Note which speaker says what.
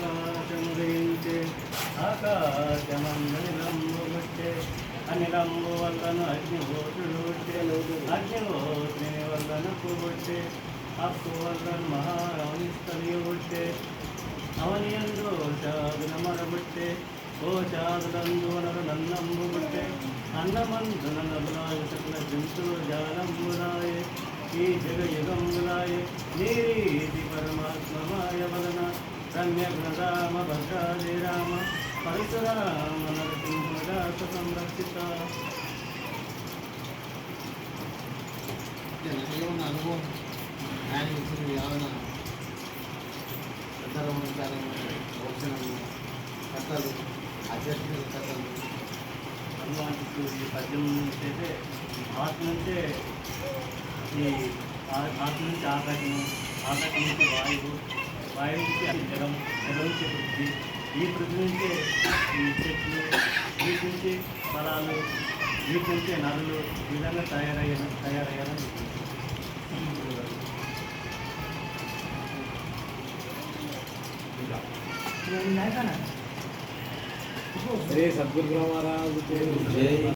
Speaker 1: అనేకమాకాశముదయించే ఆకాశమందనిలంబుబట్టే అనిలంబు వల్లను అగ్నిహోత్రుడు అగ్నిహోత్రిని వల్లను పుబట్టే అప్పు వల్లను మహారవనిస్తలియుబట్టే అవనియందు చాదున మరబట్టే ఓ చాదులందు వనరు నన్నంబుబట్టే అన్నమందున నల్లాయ సకల జంతువు జాలంబులాయే ఈ జగయుగంబులాయే నీరీతి పరమాత్మమాయ వలన రమ్య గుణరామ భద్రాది రామ పరశురామ నరసింహదాస సంరక్షిత.
Speaker 2: అనుభవం ఆయన ఇచ్చిన యావన భోజనము కథలు ఆధ్యాత్మిక కథలు
Speaker 1: హనుమానికి ఈ పద్యం నుంచి అయితే ఆత్మ నుంచే ఈ ఆత్మ నుంచి ఆకాశము, ఆకాశం నుంచి వాయువు, వాయువు నుంచి జలం, జలం నుంచి పృథ్వీ, ఈ పృథ్వీ నుంచే ఈ చెట్లు, వీటి నుంచి ఫలాలు, వీటి నుంచే నదులు, ఈ విధంగా తయారయ్యారని
Speaker 3: శ్రీ సద్గురు మహారాజు